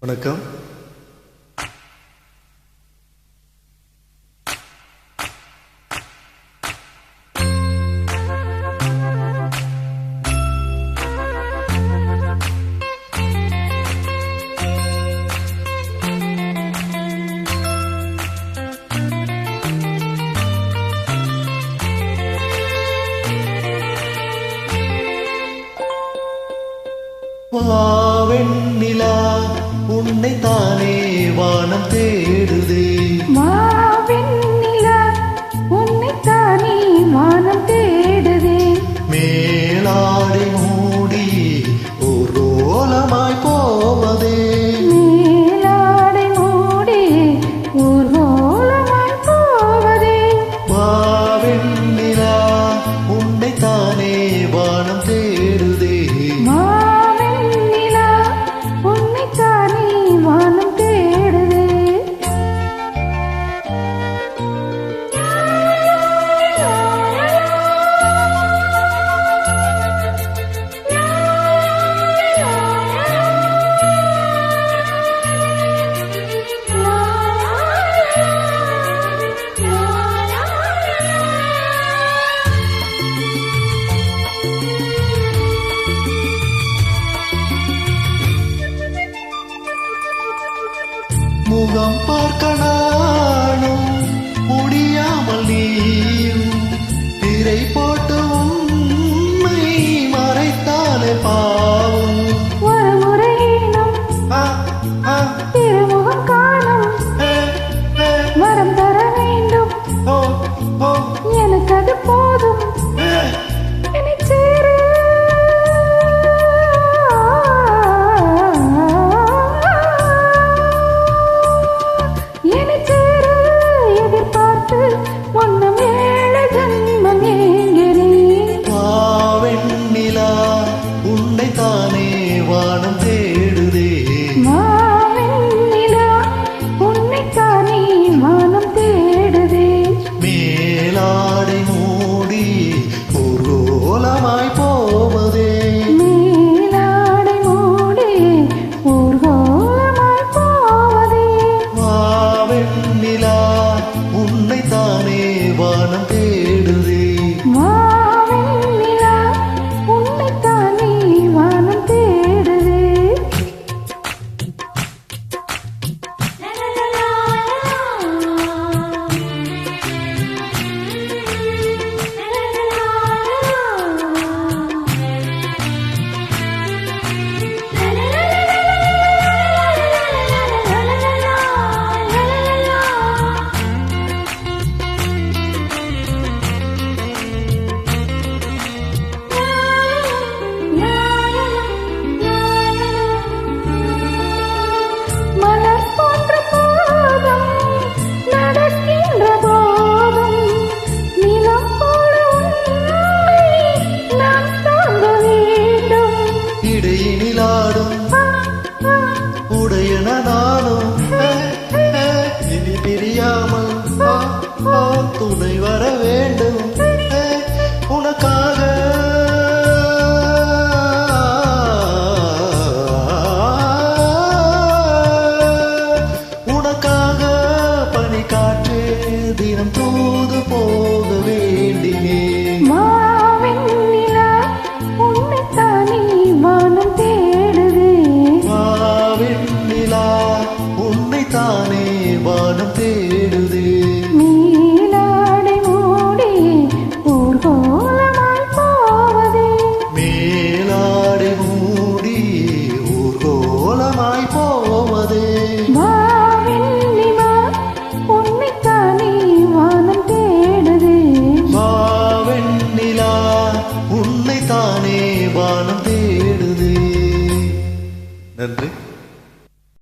வணக்கம். வாவெண்ணிலா உன்னை தானே வானம் தேடுதே. வாவெண்ணிலா உன்னை தானே வானம் தேடுதே. மேலாடை மூடி ஊர்வலமாய் போவதே. மேலாடை மூடி ஊர்வலமாய் போவதே. வாவெண்ணிலா உன்னை தானே வானம் தேடுதே. முகம் பார்க்க நானும் முடியாமல் நீயும் திரை போட்டு உண்மை மறைத்தாலே பாவம். ஒரு முறையினும் திருமுகம் காணும் வரம் தர வேண்டும். எனக்கு அது போதும். உன்னை தானே வானம் தேடுதே. வாவெண்ணிலா உன்னை தானே வானம் தேடுதே. மேலாடை மூடி ஊர்வலமாய் போவதே. மேலாடை மூடி ஊர்வலமாய் போவதே. வாவெண்ணிலா உன்னை தானே வானம் தேடுதே. உடையன நானும் இனி பிரியாமல் துணை வர வேண்டும். உனக்காக உனக்காக பனி காற்று தினம் தூது போக வேண்டினே. உன்னை தானே வானம் தேடுதே. மேலாடை மூடி ஊர்வலமாய் போவதே. மேலாடை மூடி ஊர்வலமாய் போவதே. வாவெண்ணிலா உன்னை தானே வானம் தேடுதே. வாவெண்ணிலா உன்னை தானே வானம் தேடுதே. நன்றி.